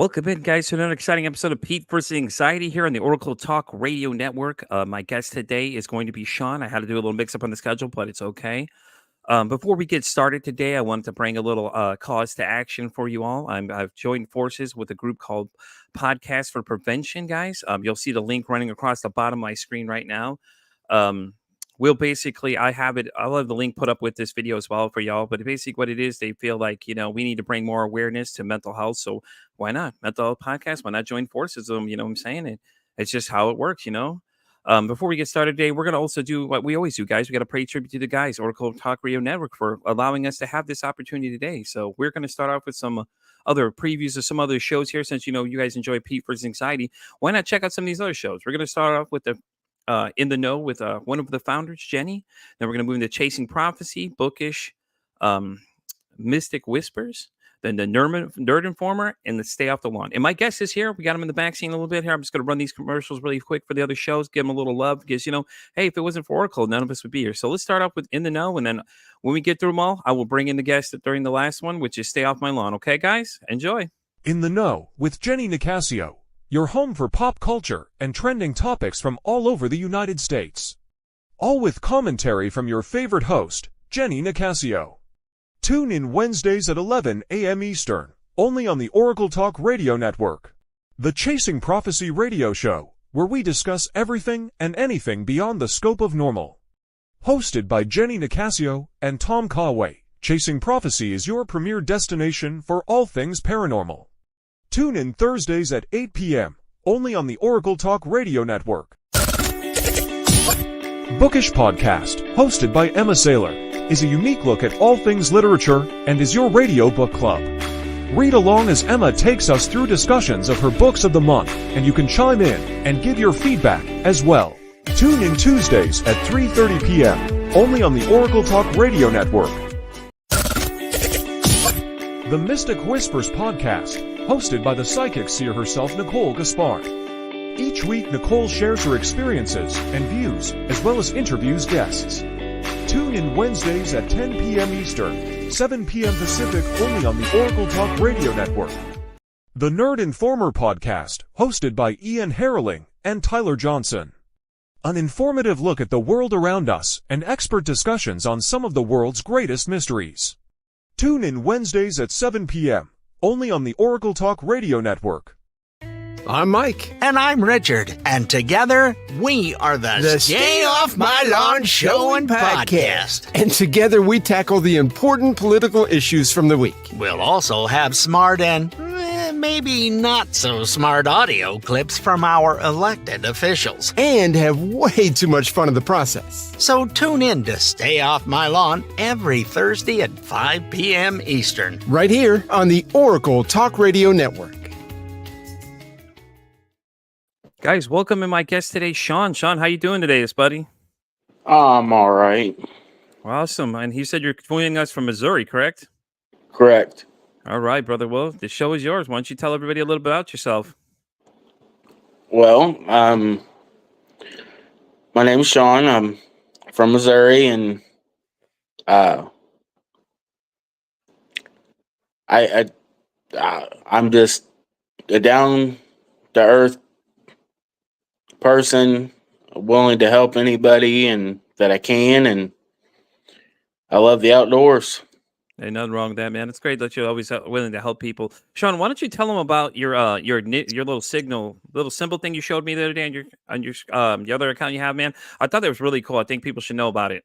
Welcome in, guys, to another exciting episode of Pete versus Anxiety here on the Oracle Talk Radio Network. My guest today is going to be Shawn. I had to do a little mix up on the schedule, but it's okay. Before we get started today, I wanted to bring a little cause to action for you all. I've joined forces with a group called Podcast for Prevention, guys. You'll see the link running across the bottom of my screen right now. Um, we'll basically, I'll have the link put up with this video as well for y'all. But basically, what it is, they feel like, we need to bring more awareness to mental health. So why not? Mental health podcast? Why not join forces with them? You know what I'm saying? It's just how it works. Before we get started today, we're going to also do what we always do, guys. We got to pay tribute to the guys, Oracle Talk Radio Network, for allowing us to have this opportunity today. So we're going to start off with some other previews of some other shows here. Since you guys enjoy Pete versus Anxiety, why not check out some of these other shows? We're going to start off with the In the Know with one of the founders, Jenny. Then we're going to move into Chasing Prophecy, Bookish, Mystic Whispers. Then the Nerd Informer, and the Stay Off the Lawn. And my guest is here. We got him in the back scene a little bit here. I'm just going to run these commercials really quick for the other shows, give them a little love, because, hey, if it wasn't for Oracle, none of us would be here. So let's start off with In the Know, and then when we get through them all, I will bring in the guest during the last one, which is Stay Off My Lawn. Okay, guys? Enjoy. In the Know with Jenny Nicasio, your home for pop culture and trending topics from all over the United States. All with commentary from your favorite host, Jenny Nicasio. Tune in Wednesdays at 11 a.m. Eastern, only on the Oracle Talk Radio Network. The Chasing Prophecy radio show, where we discuss everything and anything beyond the scope of normal. Hosted by Jenny Nicasio and Tom Conway, Chasing Prophecy is your premier destination for all things paranormal. Tune in Thursdays at 8 p.m., only on the Oracle Talk Radio Network. Bookish Podcast, hosted by Emma Saylor, is a unique look at all things literature and is your radio book club. Read along as Emma takes us through discussions of her books of the month, and you can chime in and give your feedback as well. Tune in Tuesdays at 3:30 p.m., only on the Oracle Talk Radio Network. The Mystic Whispers Podcast, hosted by the psychic seer herself, Nicole Gaspard. Each week, Nicole shares her experiences and views, as well as interviews guests. Tune in Wednesdays at 10 p.m. Eastern, 7 p.m. Pacific, only on the Oracle Talk Radio Network. The Nerd Informer Podcast, hosted by Ian Harrowling and Tyler Johnson. An informative look at the world around us and expert discussions on some of the world's greatest mysteries. Tune in Wednesdays at 7 p.m., only on the Oracle Talk Radio Network. I'm Mike. And I'm Richard. And together, we are the Stay Off My Lawn Show and Podcast. And together we tackle the important political issues from the week. We'll also have smart and maybe not so smart audio clips from our elected officials. And have way too much fun in the process. So tune in to Stay Off My Lawn every Thursday at 5 p.m. Eastern. Right here on the Oracle Talk Radio Network. Guys, welcome in my guest today, Shawn. Shawn, how you doing today, buddy? I'm all right. Awesome. And he said you're joining us from Missouri, correct? Correct. All right, brother. Well, the show is yours. Why don't you tell everybody a little bit about yourself? Well, my name's Shawn. I'm from Missouri, and I'm just a down-to-earth person, willing to help anybody and that I can, and I love the outdoors. Ain't nothing wrong with that, man. It's great that you're always willing to help people. Shawn, why don't you tell them about your little symbol thing you showed me the other day on your the other account you have, man? I thought that was really cool. I think people should know about it.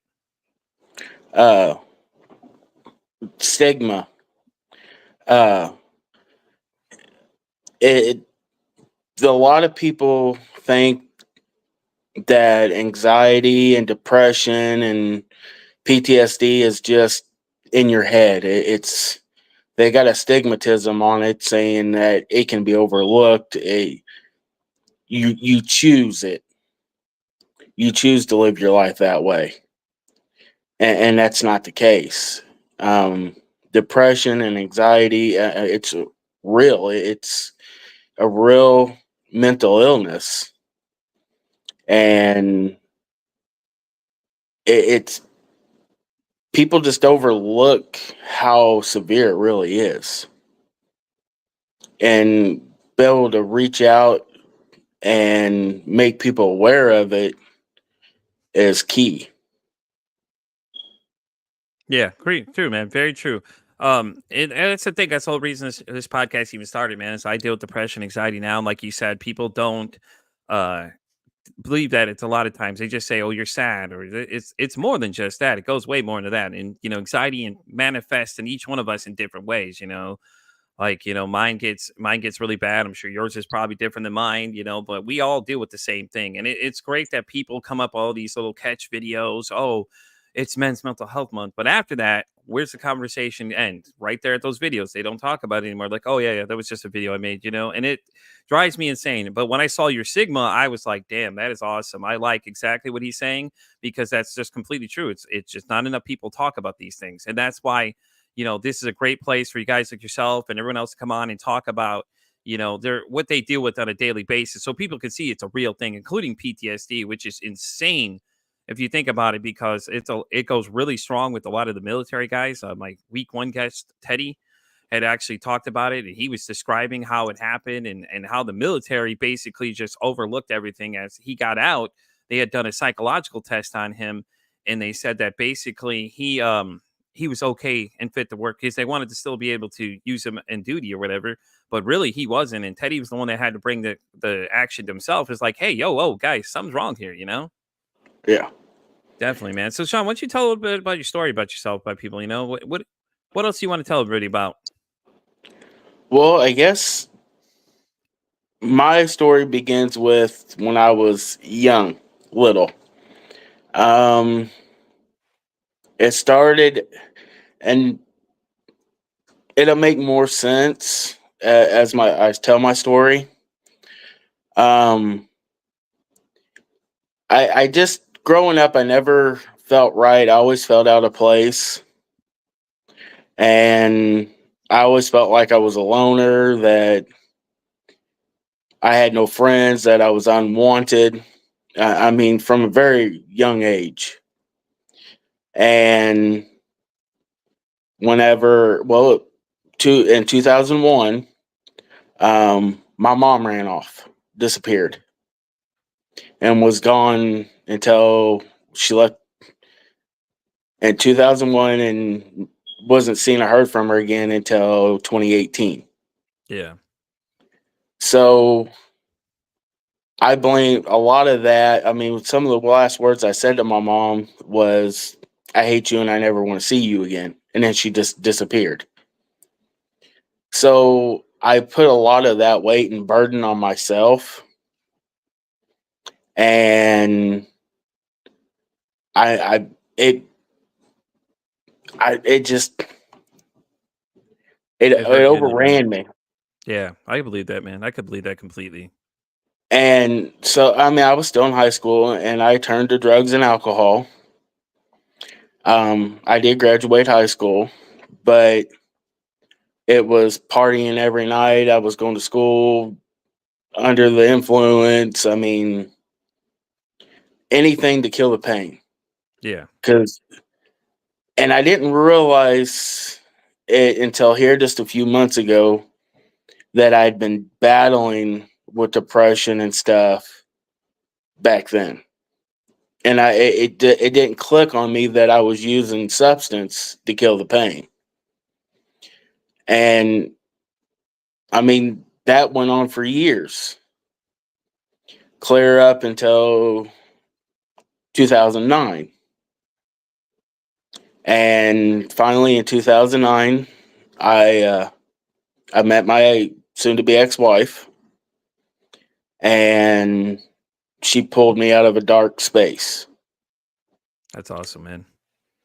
Stigma. A lot of people think that anxiety and depression and PTSD is just in your head. They got a stigmatism on it, saying that it can be overlooked. You choose it. You choose to live your life that way, and that's not the case. Depression and anxiety, it's real. It's a real mental illness, and it's people just overlook how severe it really is. And be able to reach out and make people aware of it is key. Yeah, great, true, man, very true. And that's the thing. That's the whole reason this podcast even started, man. Is I deal with depression, anxiety now, and like you said, people don't uh believe that. It's a lot of times they just say, "Oh, you're sad," or it's more than just that. It goes way more into that, and anxiety and manifests in each one of us in different ways. Like, mine gets really bad. I'm sure yours is probably different than mine, but we all deal with the same thing. And it's great that people come up with all these little catch videos. Oh, it's Men's Mental Health Month. But after that, where's the conversation end? Right there at those videos. They don't talk about it anymore. Like, oh yeah, that was just a video I made, and it drives me insane. But when I saw your Sigma, I was like, damn, that is awesome. I like exactly what he's saying because that's just completely true. It's just not enough people talk about these things. And that's why this is a great place for you guys like yourself and everyone else to come on and talk about, their what they deal with on a daily basis, so people can see it's a real thing, including PTSD, which is insane if you think about it, because it goes really strong with a lot of the military guys. My week one guest Teddy had actually talked about it, and he was describing how it happened and how the military basically just overlooked everything as he got out. They had done a psychological test on him, and they said that basically he was okay and fit to work because they wanted to still be able to use him in duty or whatever. But really, he wasn't. And Teddy was the one that had to bring the action to himself. It's like, hey, yo, oh, guys, something's wrong here. Yeah. Definitely, man. So, Sean, why don't you tell a little bit about your story about yourself, by people? What else do you want to tell everybody about? Well, I guess my story begins with when I was young, little. Um, it started, and it'll make more sense as I tell my story. Um, I just growing up, I never felt right. I always felt out of place, and I always felt like I was a loner. That I had no friends. That I was unwanted. I mean, from a very young age, and whenever, well, in 2001, my mom ran off, disappeared, and was gone until she left in 2001, and wasn't seen or heard from her again until 2018. Yeah. So I blame a lot of that. I mean, some of the last words I said to my mom was, "I hate you and I never want to see you again." And then she just disappeared. So I put a lot of that weight and burden on myself. And I, I, it, it just, it It hurt you, didn't it? overran me. Yeah, I believe that, man. I could believe that completely. And so, I mean, I was still in high school and I turned to drugs and alcohol. I did graduate high school, but it was partying every night. I was going to school under the influence. I mean, anything to kill the pain. Yeah. Cause, and I didn't realize it until here just a few months ago that I'd been battling with depression and stuff back then. And it didn't click on me that I was using substance to kill the pain. And I mean, that went on for years, clear up until 2009. And finally in 2009, I met my soon to be ex-wife, and she pulled me out of a dark space. That's awesome, man.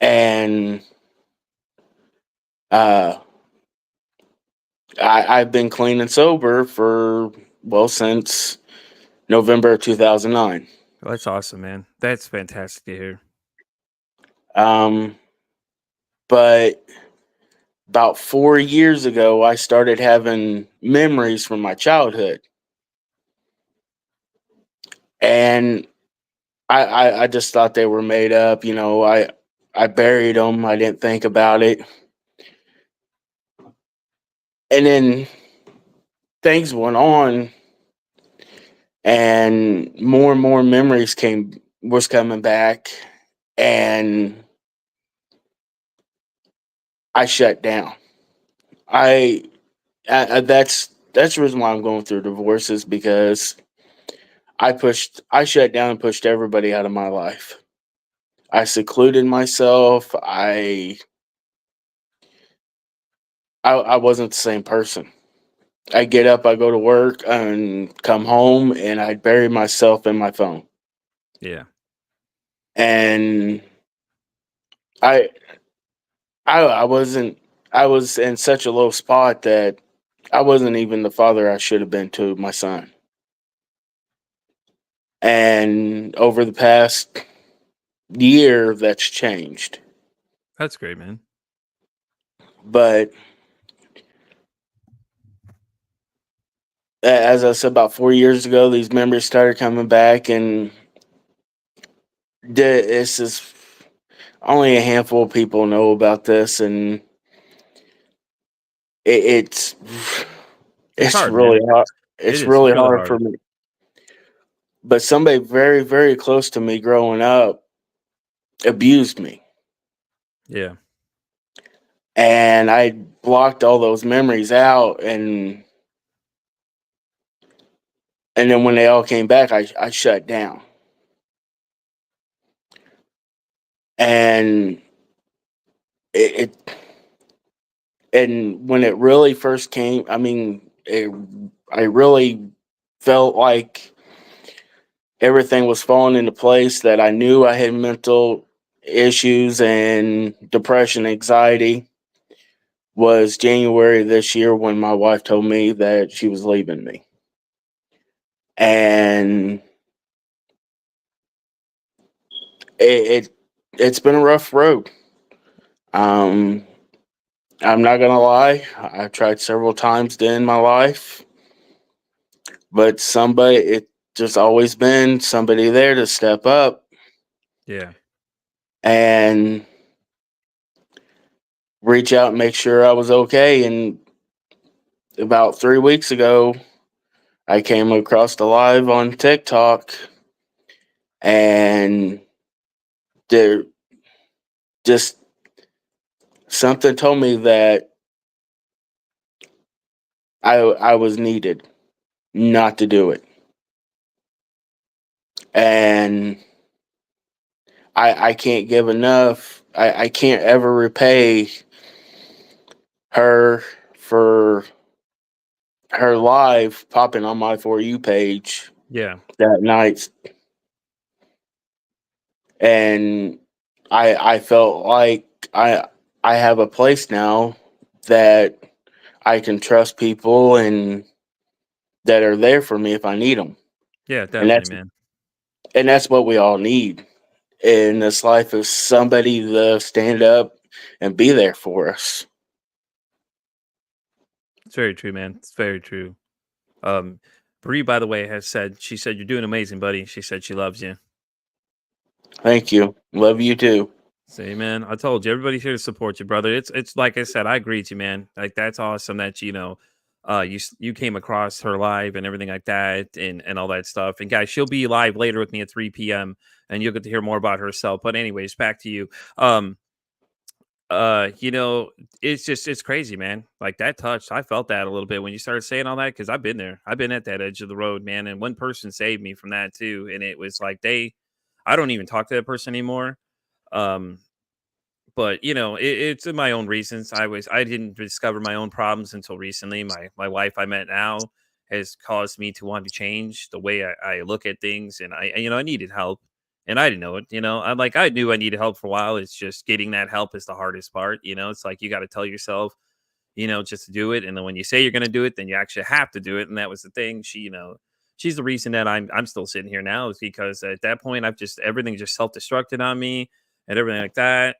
And uh I've been clean and sober for, well, since November of 2009. Well, that's awesome, man. That's fantastic to hear. Um, but about 4 years ago, I started having memories from my childhood, and I just thought they were made up. I buried them. I didn't think about it, and then things went on, and more memories was coming back, and I shut down. I, that's the reason why I'm going through divorces, because I shut down and pushed everybody out of my life. I secluded myself. I wasn't the same person. I get up, I go to work, and come home, and I bury myself in my phone. Yeah. And I I wasn't. I was in such a low spot that I wasn't even the father I should have been to my son. And over the past year, that's changed. That's great, man. But as I said, about 4 years ago, these memories started coming back, and this is only a handful of people know about this, and it's It's it's hard, man. really hard. It It's is. It's really really hard hard. for me. But somebody very, very close to me growing up abused me, Yeah. and I blocked all those memories out, and then when they all came back, I shut down. And it and when it really first came, I mean, I really felt like everything was falling into place, that I knew I had mental issues and depression, anxiety, was January this year, when my wife told me that she was leaving me. And it it's been a rough road. Um, I'm not gonna lie. I've tried several times to end my life, but it just always been somebody there to step up Yeah. and reach out and make sure I was okay. And about 3 weeks ago, I came across the live on TikTok, and there just something told me that I was needed not to do it. And I can't give enough. I can't ever repay her for her live popping on my For You page Yeah. that night. And I felt like I have a place now that I can trust people, and that are there for me if I need them. Yeah. And Definitely, man. that's what we all need in this life, is somebody to stand up and be there for us. It's very true, man. It's very true. Um, Bree, by the way, she said you're doing amazing, buddy. She said she loves you. Thank you. Love you too. Say, man, I told you, everybody's here to support you, brother. It's like I said, I agree with you, man. Like that's awesome that you came across her live and everything like that, and all that stuff. And guys, she'll be live later with me at 3 p.m. and you'll get to hear more about herself. But anyways, back to you. Um, you know, it's crazy, man. Like that touched. I felt that a little bit when you started saying all that, because I've been there. I've been at that edge of the road, man. And one person saved me from that too. And it was like I don't even talk to that person anymore. Um, but it's in my own reasons. I didn't discover my own problems until recently. My wife I met now has caused me to want to change the way I look at things, and I needed help, and I didn't know it. I knew I needed help for a while. It's just getting that help is the hardest part. It's like you got to tell yourself, just to do it, and then when you say you're going to do it, then you actually have to do it. And that was the thing. She's the reason that I'm still sitting here now, is because at that point I've just everything just self destructed on me and everything like that.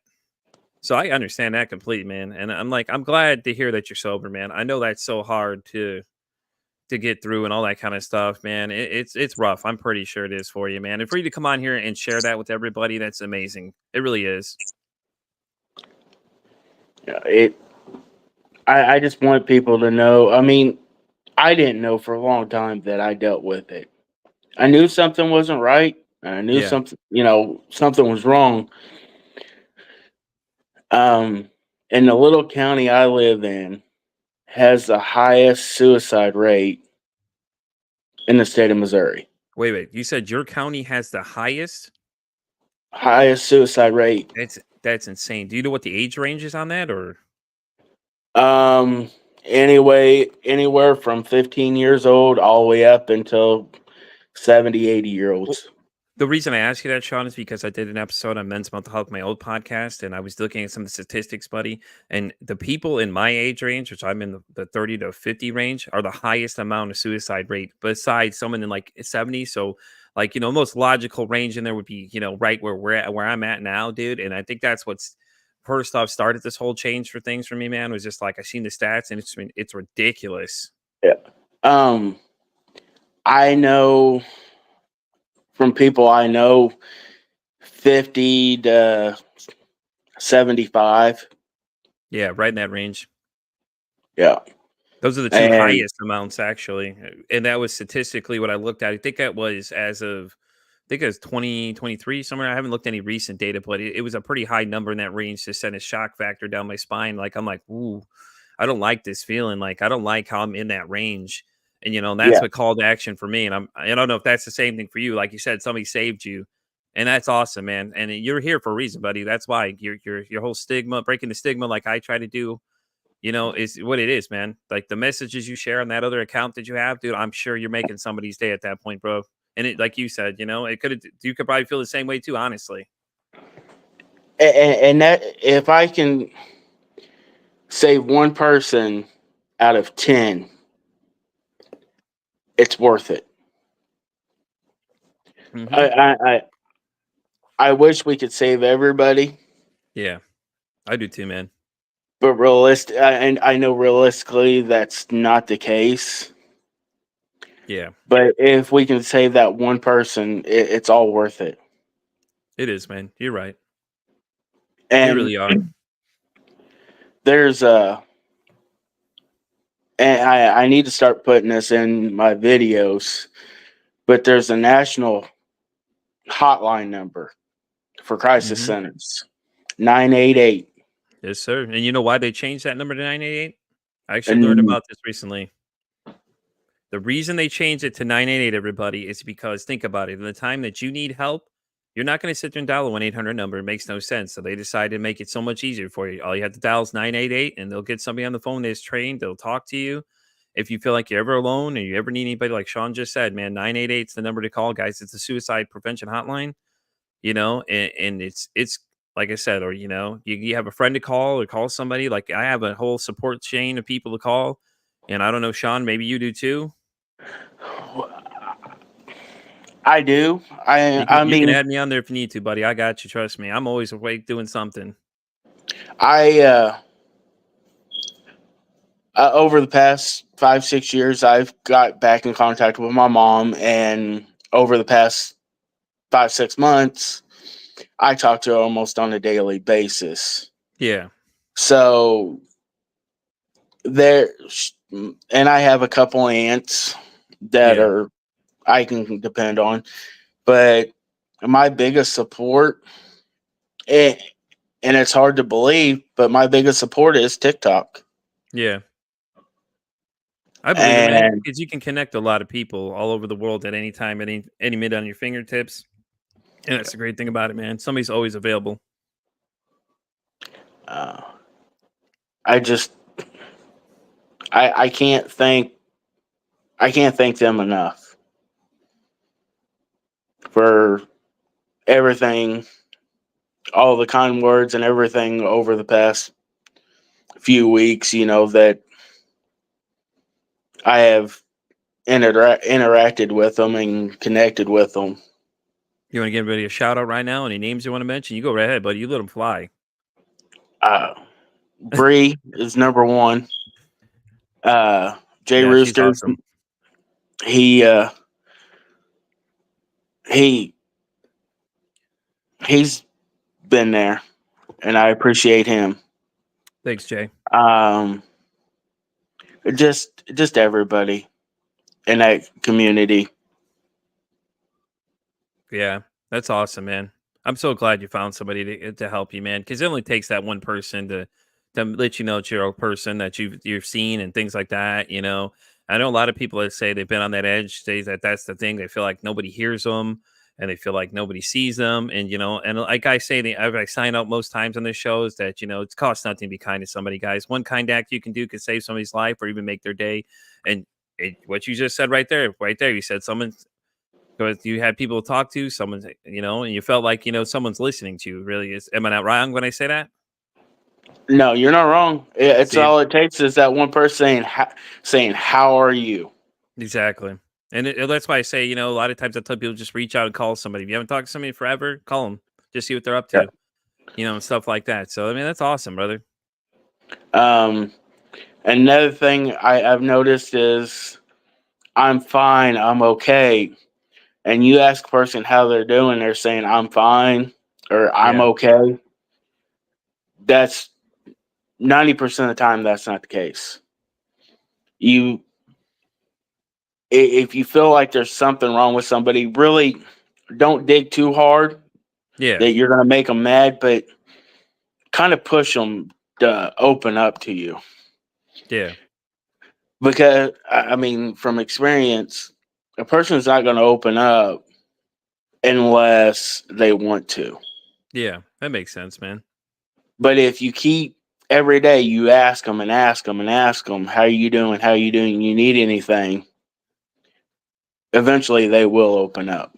So I understand that completely, man. And I'm glad to hear that you're sober, man. I know that's so hard to get through and all that kind of stuff, man. It's rough. I'm pretty sure it is for you, man. And for you to come on here and share that with everybody, that's amazing. It really is. Yeah, I just want people to know. I mean, I didn't know for a long time that I dealt with it. I knew something wasn't right, and I knew Yeah. something, something was wrong. Um, and the little county I live in has the highest suicide rate in the state of Missouri. Wait. You said your county has the highest? Highest suicide rate. That's insane. Do you know what the age range is on that, or? Um, anywhere from 15 years old all the way up until 70, 80-year olds. The reason I ask you that, Sean, is because I did an episode on men's mental health, my old podcast, and I was looking at some of the statistics, buddy. And the people in my age range, which I'm in the 30 to 50 range, are the highest amount of suicide rate besides someone in like 70. So, like, most logical range in there would be, right where we're at, where I'm at now, dude. And I think that's what's first off started this whole change for things for me, man, was just like I seen the stats and it's ridiculous. Yeah. Um, I know from people I know 50 to 75. Yeah, right in that range. Yeah. Those are the 2 And highest amounts, actually, and that was statistically what I looked at. I think that was as of I think it was 2023 somewhere. I haven't looked at any recent data, but it was a pretty high number in that range to send a shock factor down my spine. Like, I'm like, "Ooh, I don't like this feeling." Like, I don't like how I'm in that range, and, that's yeah. what called to action for me, and I don't know if that's the same thing for you. Like you said, somebody saved you, and that's awesome, man, and you're here for a reason, buddy. That's why your whole stigma breaking the stigma like I try to do, is what it is, man. Like the messages you share on that other account that you have, dude, I'm sure you're making somebody's day at that point, bro. And it, like you said, you could probably feel the same way too, honestly. And that, if I can save one person out of 10, it's worth it. Hmm. I wish we could save everybody, Yeah, I do too, man. but and I know realistically that's not the case. Yeah, But if we can save that one person, it's all worth it. it is, man. You're right. You And really are. there's a, and I need to start putting this in my videos, but there's a national hotline number for crisis Hmm. centers, 988. Yes, sir. And you know why they changed that number to 988? I actually learned And about this recently. The reason they changed it to 988, everybody, is because think about it. In the time that you need help, you're not going to sit there and dial a 1-800 number. It makes no sense. So they decided to make it so much easier for you. All you have to dial is 988, and they'll get somebody on the phone that's trained. They'll talk to you. If you feel like you're ever alone or you ever need anybody, like Sean just said, man, 988 is the number to call, guys. It's the suicide prevention hotline, and it's like I said, or, you have a friend to call or call somebody. Like I have a whole support chain of people to call. And I don't know, Sean, maybe you do too. I do. You can add me on there if you need to, buddy. I got you. Trust me. I'm always awake doing something. I over the past 5, 6 years, I've got back in contact with my mom, and over the past 5, 6 months, I talk to her almost on a daily basis. Yeah. So there, and I have a couple aunts that Yeah. are I can depend on, but my biggest support, eh, and it's hard to believe, but my biggest support is TikTok. Yeah. I believe it, man, And because you can connect a lot of people all over the world at any time, any minute on your fingertips. And that's the great thing about it, man. Somebody's always available. uh, I just I can't thank them enough for everything, all the kind words and everything over the past few weeks. That I have interacted with them and connected with them. You want to give everybody a shout out right now? Any names you want to mention? You go right ahead, buddy. You let them fly. Bree is number one. Jay Yeah, she's Roosters, awesome. he he he's been there, and I appreciate him. Thanks, Jay. Um, just everybody. in that community. Yeah, that's awesome, man. I'm so glad you found somebody to help you, man. Because it only takes that one person to let you know it's your own person that you've seen and things like that. I know a lot of people that say they've been on that edge, say that that's the thing. They feel like nobody hears them, and they feel like nobody sees them. And like I say, I sign out most times on this show is that it costs nothing to be kind to somebody, guys. One kind act you can do could save somebody's life or even make their day. And what you just said right there, you said someone. Because you had people to talk to, someone's, and you felt like, someone's listening to you. Really, am I not wrong when I say that? No, you're not wrong. It's See, all it takes is that one person saying "How are you?" exactly. And that's why I say, a lot of times I tell people just reach out and call somebody. If you haven't talked to somebody forever, call them, just see what they're up Yeah. to, and stuff like that. So, I mean, that's awesome, brother. Um, Another thing I've noticed is I'm fine, I'm okay, and you ask a person how they're doing, they're saying I'm fine or I'm Yeah. okay. That's 90% of the time. That's not the case. You If you feel like there's something wrong with somebody, really don't dig too hard Yeah. that you're going to make them mad, but kind of push them to open up to you. Yeah. Because, I mean, from experience, a person's not going to open up unless they want to. Yeah. That makes sense, man. But if you keep every day, you ask them and ask them and ask them, how are you doing? How are you doing? You need anything? Eventually, they will open up.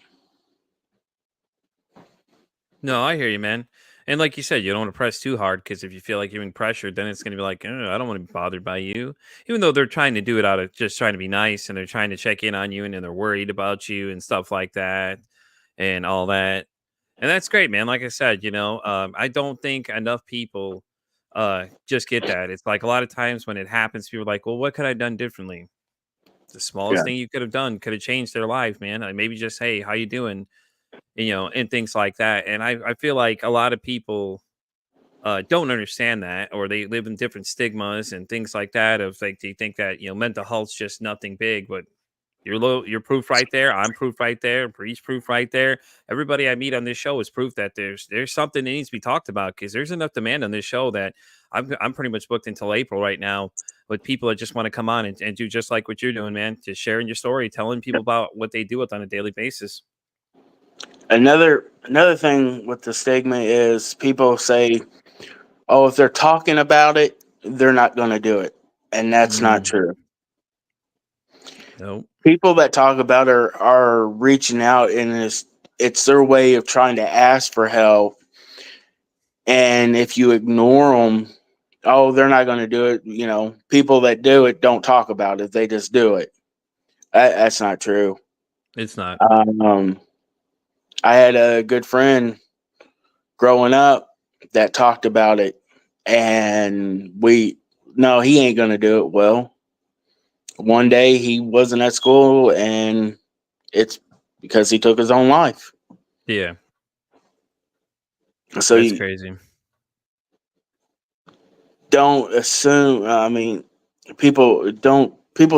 No, I hear you, man. And like you said, you don't want to press too hard because if you feel like you're being pressured, then it's going to be like, I don't want to be bothered by you. Even though they're trying to do it out of just trying to be nice and they're trying to check in on you and then they're worried about you and stuff like that and all that. And that's great, man. Like I said, I don't think enough people just get that. It's like a lot of times when it happens, people are like, well, what could I have done differently? The smallest Yeah. thing you could have done could have changed their life, man. Like maybe just, hey, how you doing? And things like that. And I feel like a lot of people don't understand that, or they live in different stigmas and things like that. Of like they think that mental health's just nothing big, but you're proof right there. I'm proof right there. Bree's proof right there. Everybody I meet on this show is proof that there's something that needs to be talked about because there's enough demand on this show that I'm pretty much booked until April right now with people that just want to come on and do just like what you're doing, man. Just sharing your story, telling people about what they do with on a daily basis. Another thing with the stigma is people say, "Oh, if they're talking about it, they're not going to do it," and that's not Mm, true. nope. People that talk about it are reaching out, and it's their way of trying to ask for help. And if you ignore them, oh, they're not going to do it. People that do it don't talk about it; they just do it. That's not true. It's not. Um, I had a good friend growing up that talked about it, and no, he ain't gonna do it. Well, one day he wasn't at school, and it's because he took his own life. Yeah, So that's you crazy. don't assume. I mean, people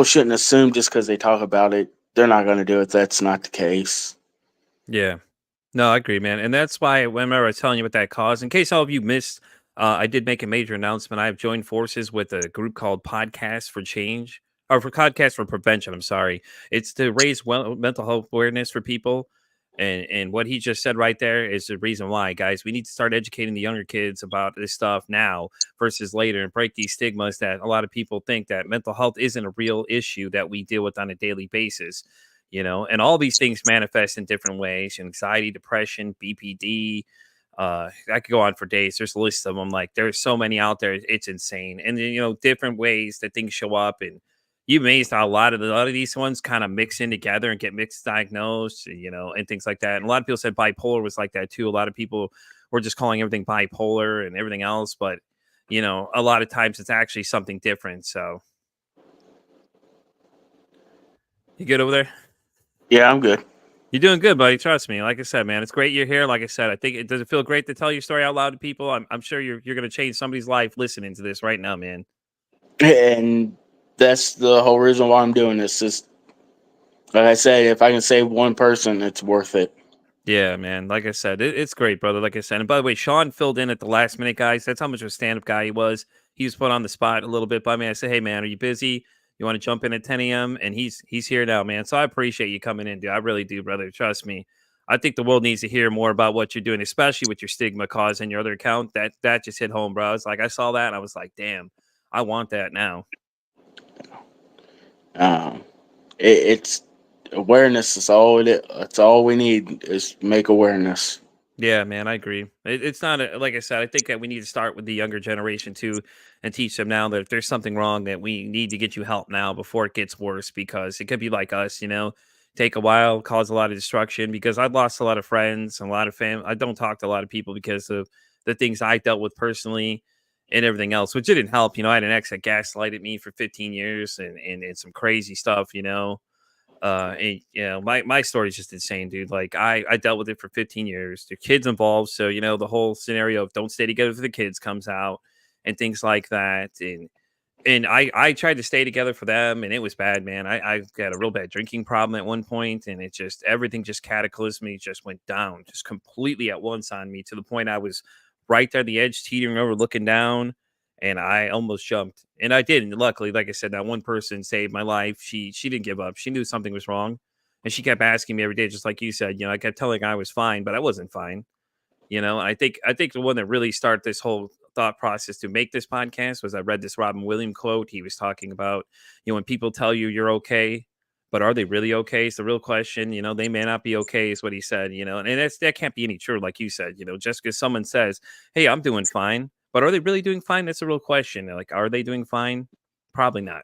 shouldn't assume just because they talk about it they're not gonna do it. That's not the case. Yeah. No, I agree, man. And that's why whenever I was telling you about that cause, in case all of you missed, I did make a major announcement. I have joined forces with a group called Podcast for Change, or for Podcast for Prevention. I'm sorry. It's to raise mental health awareness for people. And what he just said right there is the reason why, guys. We need to start educating the younger kids about this stuff now versus later and break these stigmas that a lot of people think that mental health isn't a real issue that we deal with on a daily basis. And all these things manifest in different ways: anxiety, depression, BPD. I could go on for days. There's a list of them. Like there's so many out there. It's insane. And then, different ways that things show up. And you amazed how a lot of these ones kind of mix in together and get mixed diagnosed, and things like that. And a lot of people said bipolar was like that too. A lot of people were just calling everything bipolar and everything else. But, a lot of times it's actually something different. So you good over there? Yeah, I'm good. You're doing good, buddy. Trust me. Like I said, man, it's great you're here. Like I said, I think it does it feel great to tell your story out loud to people. I'm sure you're gonna change somebody's life listening to this right now, man. And that's the whole reason why I'm doing this is Like I said, if I can save one person, it's worth it. Yeah, man. Like I said, it's great, brother. Like I said, and by the way, Shawn filled in at the last minute, guys. That's how much of a stand up guy he was. He was put on the spot a little bit by me. I said, "Hey, man, are you busy? You want to jump in at 10 a.m.?" And he's here now, man. So I appreciate you coming in, dude. I really do, brother. Trust me. I think the world needs to hear more about what you're doing, especially with your stigma cause and your other account. That just hit home, bro. I was like, I saw that and I was like, damn, I want that now. Um, it's awareness is all it's all we need is make awareness. Yeah, man, I agree. It's not like I said. I think that we need to start with the younger generation too, and teach them now that if there's something wrong, that we need to get you help now before it gets worse. Because it could be like us, take a while, cause a lot of destruction. Because I've lost a lot of friends and a lot of fam. I don't talk to a lot of people because of the things I dealt with personally and everything else, which didn't help. I had an ex that gaslighted me for 15 years and some crazy stuff. And my story is just insane, dude. Like I dealt with it for 15 years. There kids involved, so the whole scenario of don't stay together for the kids comes out and things like that. And I tried to stay together for them, and it was bad, man. I got a real bad drinking problem at one point, and it just everything just cataclysmically just went down, just completely at once on me to the point I was right there at the edge, teetering over, looking down, and I almost jumped. And I did. And luckily, like I said, that one person saved my life. She didn't give up. She knew something was wrong. And she kept asking me every day, just like you said, I kept telling her I was fine, but I wasn't fine. I think the one that really started this whole thought process to make this podcast was I read this Robin Williams quote. He was talking about, when people tell you you're okay, but are they really okay? It's the real question. They may not be okay, is what he said, and that can't be any true, like you said, just because someone says, hey, I'm doing fine, but are they really doing fine? That's a real question. Like, are they doing fine? Probably not.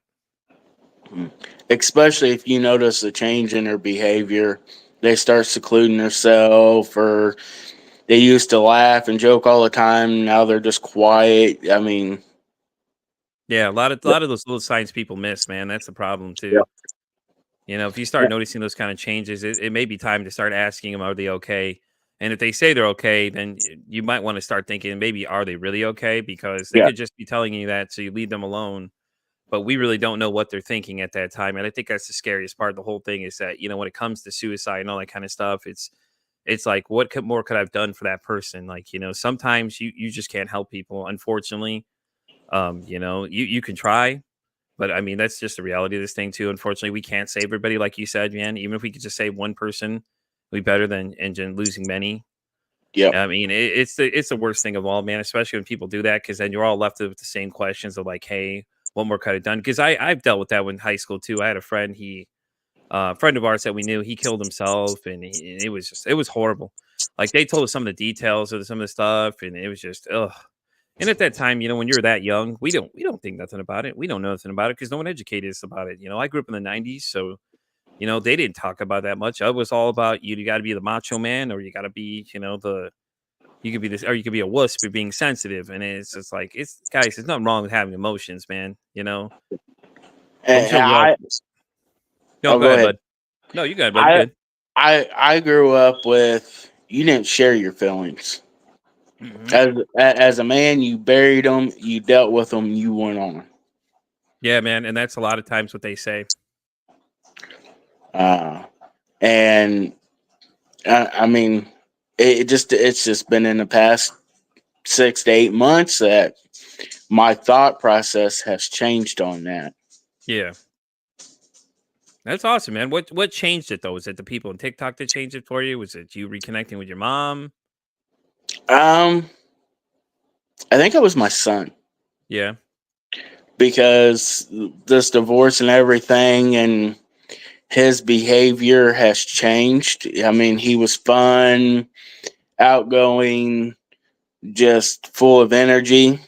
Mm. Especially if you notice a change in their behavior, they start secluding themselves, or they used to laugh and joke all the time. Now they're just quiet. I mean, Yeah, a lot of those little signs people miss, man. That's the problem yeah, too. If you start noticing those kind of changes, it may be time to start asking them, are they okay? And if they say they're okay, then you might want to start thinking, maybe are they really okay? Because they yeah, could just be telling you that, so you leave them alone. But we really don't know what they're thinking at that time. And I think that's the scariest part of the whole thing is that, when it comes to suicide and all that kind of stuff, it's like, what more could I have done for that person? Like, sometimes you just can't help people, unfortunately. You can try, but I mean, that's just the reality of this thing too. Unfortunately, we can't save everybody, like you said, man. Even if we could just save one person, we better than losing many. yeah. I mean, it's the worst thing of all, man. Especially when people do that, because then you're all left with the same questions of like, hey, what more could I have done? Because I've dealt with that in high school too. I had a friend, friend of ours that we knew, he killed himself, and it was horrible. Like they told us some of the details of some of the stuff, and it was just ugh. And at that time, when you're that young, we don't think nothing about it. We don't know nothing about it because no one educated us about it. I grew up in the '90s, so they didn't talk about that much. It was all about you got to be the macho man, or you got to be, the you could be this, or you could be a wuss for being sensitive. And it's just like it's guys, there's nothing wrong with having emotions, man. I'm And sure we all. No, I'll go go ahead, ahead. bud. No, you got it, bud. You I, good? I grew up with you didn't share your feelings. Hmm. As a man, you buried them, you dealt with them, you went on. Yeah, man, and that's a lot of times what they say. Uh, and I mean, it's just been in the past 6 to 8 months that my thought process has changed on that. Yeah. That's awesome, man. What changed it though? Was it the people on TikTok that changed it for you? Was it you reconnecting with your mom? Um, I think it was my son Yeah. because this divorce and everything, and his behavior has changed. I mean, he was fun, outgoing, just full of energy, and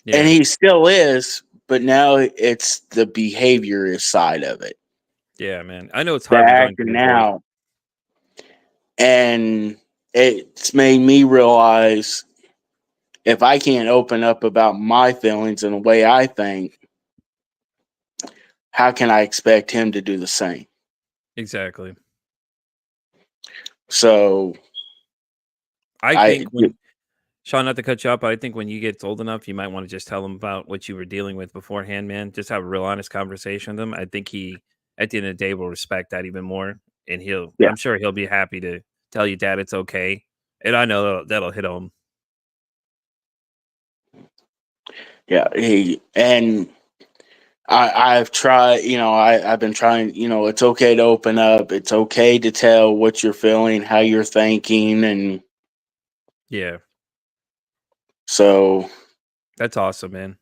Yeah. he still is. But now it's the behavior side of it, Yeah, man. I know it's the hard with young acting kids, right? out, and it's made me realize if I can't open up about my feelings and the way I think, how can I expect him to do the same? Exactly. So I I, think when Sean, not to cut you up, but I think when you get old enough, you might want to just tell him about what you were dealing with beforehand, man. Just have a real honest conversation with him. I think at the end of the day will respect that even more, and Yeah, I'm sure he'll be happy to tell you, "Dad, it's okay," and I know that'll hit home. yeah. And I've tried, I've been trying, it's okay to open up. It's okay to tell what you're feeling, how you're thinking. And Yeah, so, that's awesome, man.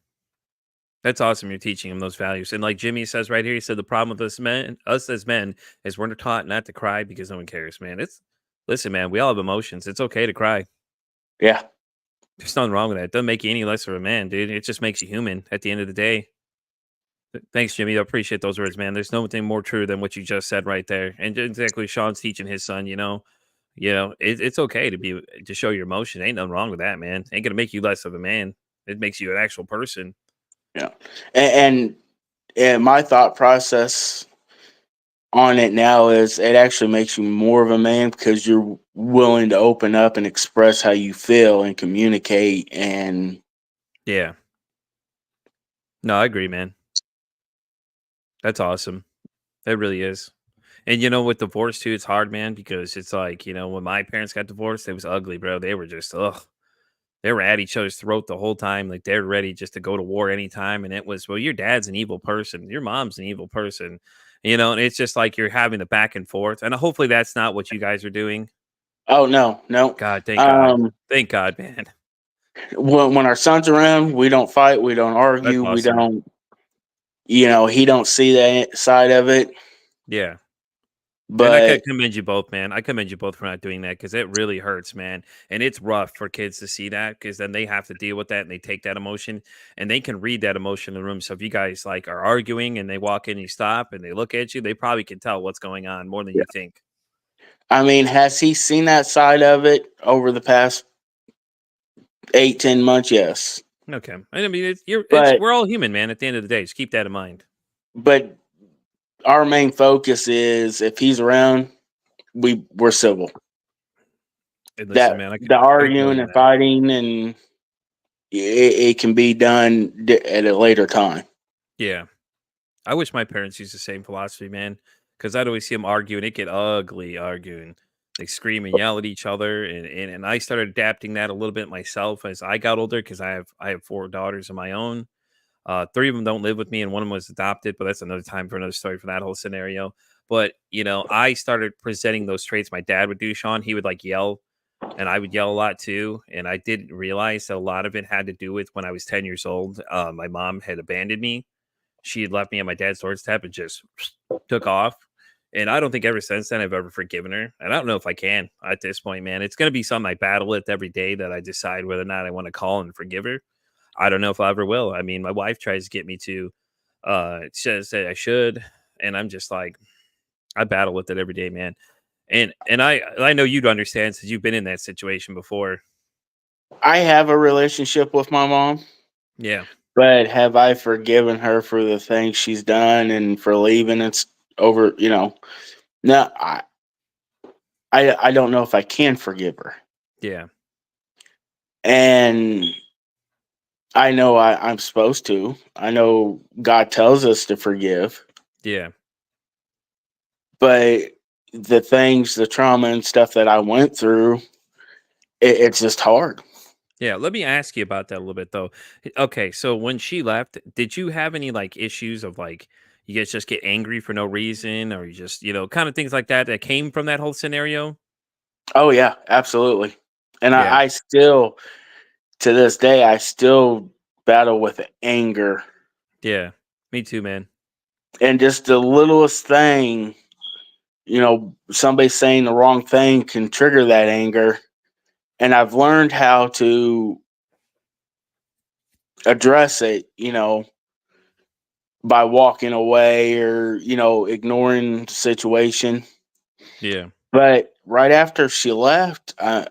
That's awesome you're teaching him those values, and like Jimmy says right here, he said, "The problem with us as men, is we're taught not to cry because no one cares," man. It's Listen, man, we all have emotions. It's okay to cry. yeah, There's nothing wrong with that. It doesn't make you any less of a man, dude. It just makes you human at the end of the day. Thanks, Jimmy. I appreciate those words, man. There's nothing more true than what you just said right there. And exactly, Sean's teaching his son. It's okay to show your emotion. Ain't nothing wrong with that, man. Ain't gonna make you less of a man. It makes you an actual person. yeah. And my thought process on it now is it actually makes you more of a man because you're willing to open up and express how you feel and communicate. And Yeah. No, I agree, man. That's awesome. It really is. And with divorce too, it's hard, man, because it's like, when my parents got divorced, it was ugly, bro. They were just ugh. They were at each other's throat the whole time. Like they're ready just to go to war anytime. And it was, well, your dad's an evil person. Your mom's an evil person. And it's just like you're having the back and forth. And hopefully that's not what you guys are doing. oh no, no. God, thank God. Um, Thank God, man. when our son's around, we don't fight, we don't That's argue, we awesome. don't, he don't see that side of it. Yeah. And I But could commend you both, man. I commend you both for not doing that because it really hurts, man. And it's rough for kids to see that because then they have to deal with that and they take that emotion and they can read that emotion in the room. So if you guys like are arguing and they walk in, you stop and they look at you, they probably can tell what's going on more than yeah, you think. I mean, has he seen that side of it over the past 8, 10 months? Yes, Okay. I mean, but we're all human, man. At the end of the day, just keep that in mind. but our main focus is if he's around, we're civil. And listen, That man, the I can feel arguing you on and that. fighting and it can be done at a later time. Yeah. I wish my parents used the same philosophy, man, because I'd always see them argue and it get ugly arguing. They scream and yell at each other, and I started adapting that a little bit myself as I got older because I have 4 daughters of my own. Three of them don't live with me, and one of them was adopted, but that's another time for another story for that whole scenario. But I started presenting those traits my dad would do. Sean, he would like yell, and I would yell a lot too. And I didn't realize that a lot of it had to do with when I was 10 years old. My mom had abandoned me. She had left me on my dad's doorstep and just took off. And I don't think ever since then I've ever forgiven her. And I don't know if I can at this point, man. It's going to be something I battle with every day that I decide whether or not I want to call and forgive her. I don't know if I ever will. I mean, my wife tries to get me to, says that I should. And I'm just like, I battle with it every day, man. And I know you'd understand since you've been in that situation before. I have a relationship with my mom, Yeah. but have I forgiven her for the things she's done and for leaving? It's over. No, I don't know if I can forgive her, Yeah. and I know I'm supposed to. I know God tells us to forgive, Yeah. but the things, the trauma and stuff that I went through, it's just hard. Yeah, let me ask you about that a little bit though. Okay, so when she left, did you have any like issues of like you guys just get angry for no reason or you just, kind of things like that that came from that whole scenario? Oh yeah, absolutely. And Yeah. I still, to this day, I still battle with anger, Yeah. Me too, man. and just the littlest thing, somebody saying the wrong thing can trigger that anger. And I've learned how to address it, by walking away or, ignoring the situation. Yeah. But right after she left, I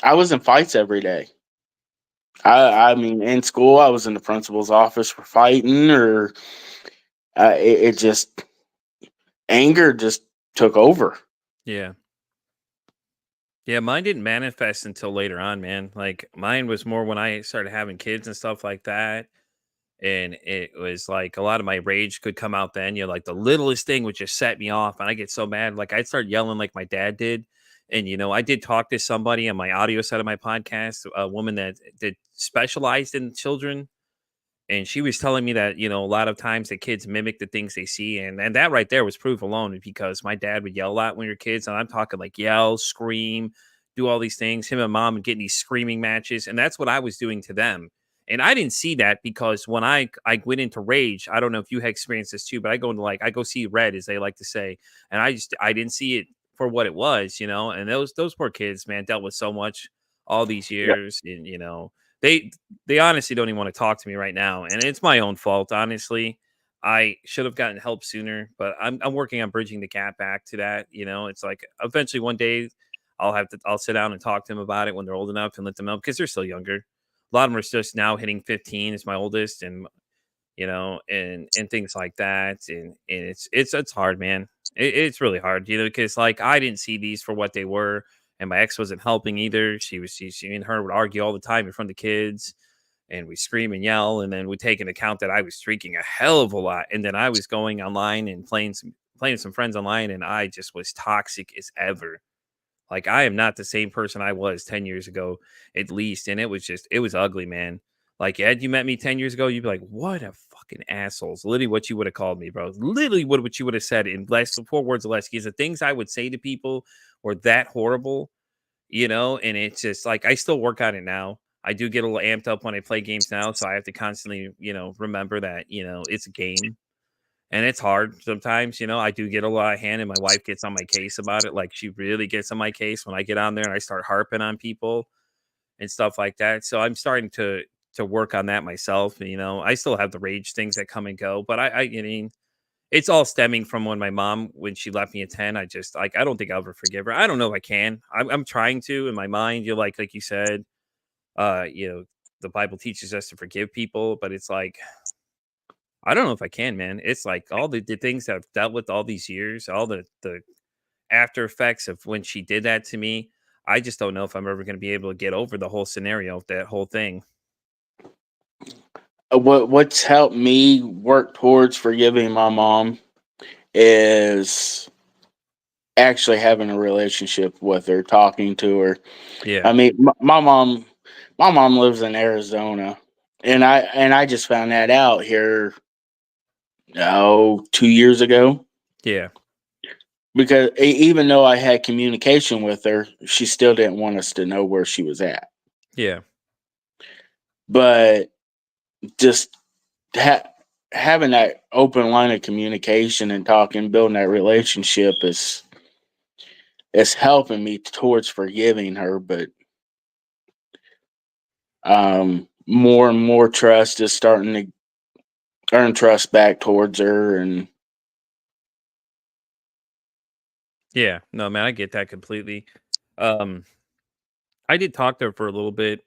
I was in fights every day. I mean, in school, I was in the principal's office for fighting, or it just anger just took over. Yeah. Yeah, mine didn't manifest until later on, man. Like mine was more when I started having kids and stuff like that. And it was like a lot of my rage could come out then. Like the littlest thing would just set me off, and I get so mad. Like I'd start yelling like my dad did. And I did talk to somebody on my audio side of my podcast, a woman that specialized in children, and she was telling me that a lot of times the kids mimic the things they see, and that right there was proof alone, because my dad would yell a lot when we were kids, and I'm talking like yell, scream, do all these things. Him and mom would get in these screaming matches, and that's what I was doing to them. And I didn't see that, because when I went into rage, I don't know if you had experienced this too, but I go see red, as they like to say, and I didn't see it for what it was. And those poor kids, man, dealt with so much all these Yeah. years, and they they honestly don't even want to talk to me right now, and it's my own fault, honestly. I should have gotten help sooner, but I'm working on bridging the gap back to that. It's like eventually one day I'll sit down and talk to them about it when they're old enough and let them know, because they're still younger. A lot of them are just now hitting 15 is my oldest, and and things like that, and it's hard, man. It's really hard, because like I didn't see these for what they were, and my ex wasn't helping either. She and her would argue all the time in front of the kids, and we scream and yell, and then we take into account that I was drinking a hell of a lot, and then I was going online and playing with some friends online, and I just was toxic as ever. Like, I am not the same person I was 10 years ago, at least. And it was ugly, man. Like, had you met me 10 years ago, you'd be like, what a fucking assholes. Literally what you would have called me, bro. Literally what you would have said in less 4 words or less. Because the things I would say to people were that horrible, and it's just like I still work on it now. I do get a little amped up when I play games now. So I have to constantly, remember that, it's a game, and it's hard sometimes. I do get a lot of hand, and my wife gets on my case about it. Like, she really gets on my case when I get on there and I start harping on people and stuff like that. So I'm starting to work on that myself. I still have the rage things that come and go, but I mean, it's all stemming from when my mom, when she left me at 10. I just like, I don't think I'll ever forgive her. I don't know if I can. I'm trying to in my mind. You're like you said, uh, you know, the Bible teaches us to forgive people, but it's like I don't know if I can, man. It's like all the things that I've dealt with all these years, all the after effects of when she did that to me. I just don't know if I'm ever going to be able to get over the whole scenario, that whole thing. What's helped me work towards forgiving my mom is actually having a relationship with her, talking to her. Yeah, I mean, my mom lives in Arizona, and I just found that out here, 2 years ago. yeah, Because even though I had communication with her, she still didn't want us to know where she was at. yeah, But just ha- having that open line of communication and talking, building that relationship is helping me towards forgiving her. But more and more trust is starting to earn trust back towards her, and yeah. No, man, I get that completely. Um, I did talk to her for a little bit.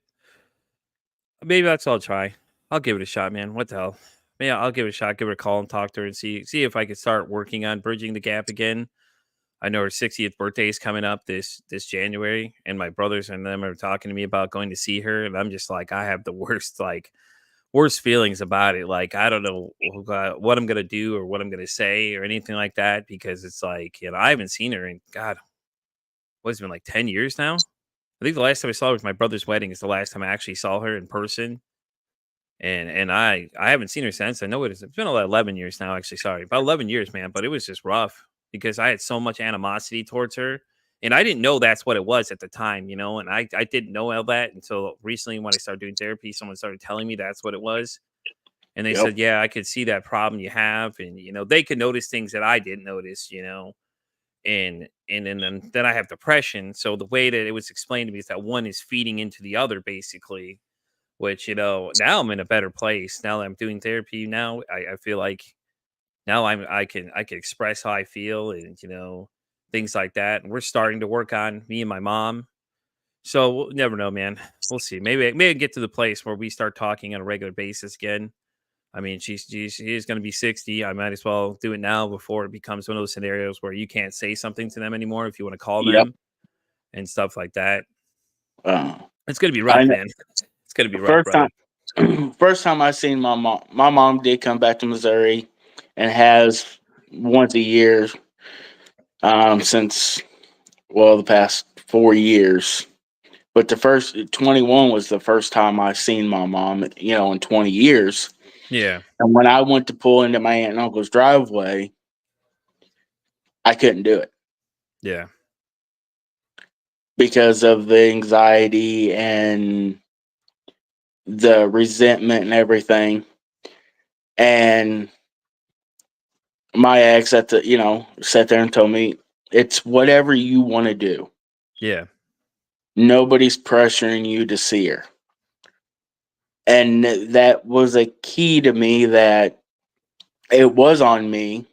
Maybe that's all I'll try. I'll give it a shot, man. What the hell? Yeah, I'll give it a shot. Give her a call and talk to her and see if I could start working on bridging the gap again. I know her 60th birthday is coming up this January, and my brothers and them are talking to me about going to see her, and I'm just like, I have the worst feelings about it. Like, I don't know what I'm gonna do or what I'm gonna say or anything like that, because it's like, I haven't seen her in God, what's it been, like 10 years now? I think the last time I saw her was my brother's wedding is the last time I actually saw her in person. And I haven't seen her since. I know it's been about 11 years now, actually. Sorry, about 11 years, man. But it was just rough because I had so much animosity towards her, and I didn't know that's what it was at the time, And I didn't know all that until recently when I started doing therapy. Someone started telling me that's what it was, and they yep, said, "Yeah, I could see that problem you have, and they could notice things that I didn't notice, and then I have depression. So the way that it was explained to me is that one is feeding into the other, basically, which, now I'm in a better place. Now that I'm doing therapy now, I feel like now I can express how I feel, and, things like that. And we're starting to work on me and my mom. So we'll never know, man. We'll see. Maybe I get to the place where we start talking on a regular basis again. I mean, she is going to be 60. I might as well do it now before it becomes one of those scenarios where you can't say something to them anymore if you want to call yep. them and stuff like that. Uh, It's going to be I rough, know man. It's going to be rough, first time brother. First time I seen my mom did come back to Missouri, and has once a year since the past 4 years. But the first 21 was the first time I seen my mom, in 20 years. Yeah. And when I went to pull into my aunt and uncle's driveway, I couldn't do it Yeah. because of the anxiety and the resentment and everything. And my ex sat there and told me, it's whatever you want to do. Yeah. Nobody's pressuring you to see her. And that was a key to me, that it was on me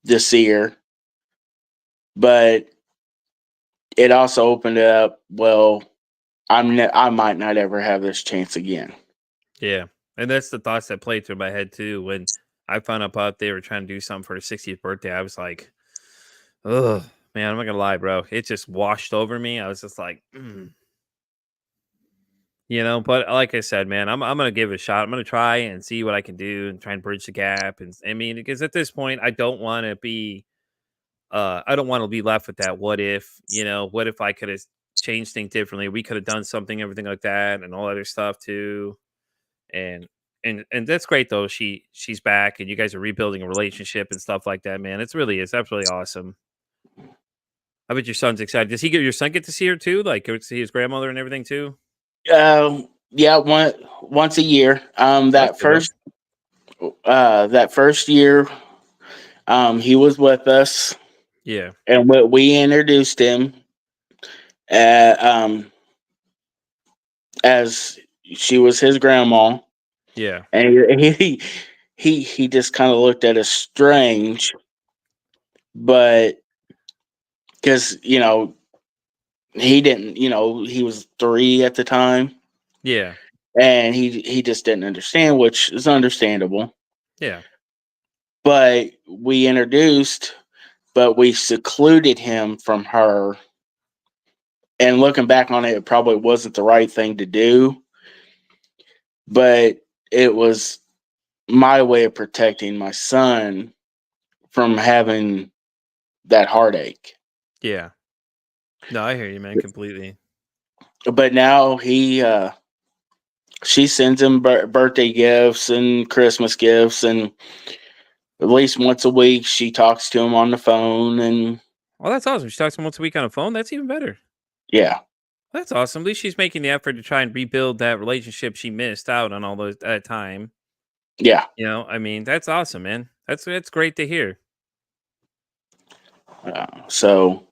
to see her, but it also opened it up. Well, I might not ever have this chance again. Yeah. And that's the thoughts that played through my head too. When I found out they were trying to do something for her 60th birthday, I was like, oh man, I'm not gonna lie, bro. It just washed over me. I was just like, but like I said, man, I'm gonna give it a shot. I'm gonna try and see what I can do and try and bridge the gap. And I mean, because at this point, I don't want to be left with that what if, what if I could have changed things differently? We could have done something, everything like that, and all other stuff too. And and that's great though. She's back and you guys are rebuilding a relationship and stuff like that, man. That's really awesome. I bet your son's excited. Does he get your son get to see her too? Like go to see his grandmother and everything too? Yeah, once a year. Oh, that's good, man. That first year, he was with us, Yeah. and we introduced him, uh, um, as she was his grandma, Yeah. and he just kind of looked at us strange, but because he didn't, he was 3 at the time, Yeah. and he just didn't understand, which is understandable. Yeah. But we introduced, but we secluded him from her. And looking back on it, it probably wasn't the right thing to do, but it was my way of protecting my son from having that heartache. Yeah. No, I hear you, man, completely. But now she sends him birthday gifts and Christmas gifts, and at least once a week she talks to him on the phone, and Well, that's awesome. She talks to him once a week on the phone. That's even better. yeah, That's awesome. At least she's making the effort to try and rebuild that relationship she missed out on all those that time. yeah. I mean, that's awesome, man. That's great to hear. So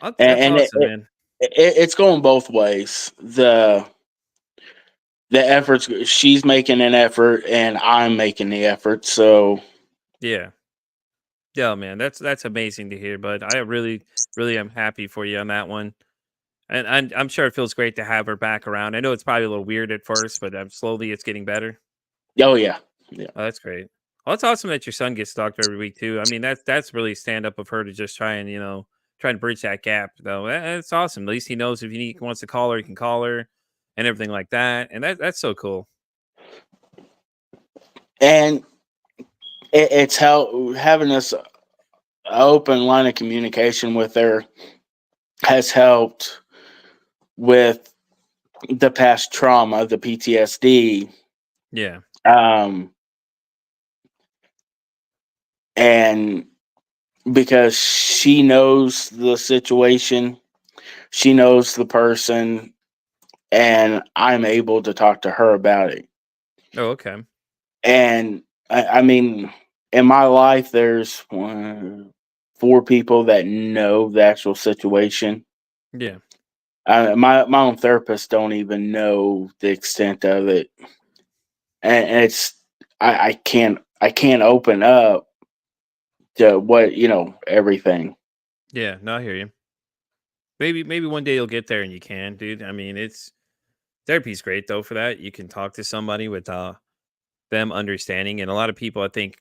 That's and awesome, man. it's going both ways. The efforts, she's making an effort and I'm making the effort. So Yeah. Yeah, man. That's amazing to hear, but I really, really am happy for you on that one. And I'm sure it feels great to have her back around. I know it's probably a little weird at first, but slowly it's getting better. oh yeah, yeah, Oh, that's great. Well, it's awesome that your son gets talked to every week too. I mean, that's really stand up of her to just try and try and bridge that gap. Though it's awesome. At least he knows if wants to call her, he can call her, and everything like that. And that's so cool. and it's how having this open line of communication with her has helped with the past trauma, the PTSD, Yeah, um, and because she knows the situation, she knows the person, and I'm able to talk to her about it. oh, okay. And I mean, in my life, there's 4 people that know the actual situation. Yeah, My own therapist don't even know the extent of it, and it's I can't open up to what everything. yeah. No, I hear you. Maybe one day you'll get there and you can, dude. I mean, it's therapy's great though for that. You can talk to somebody with them understanding, and a lot of people I think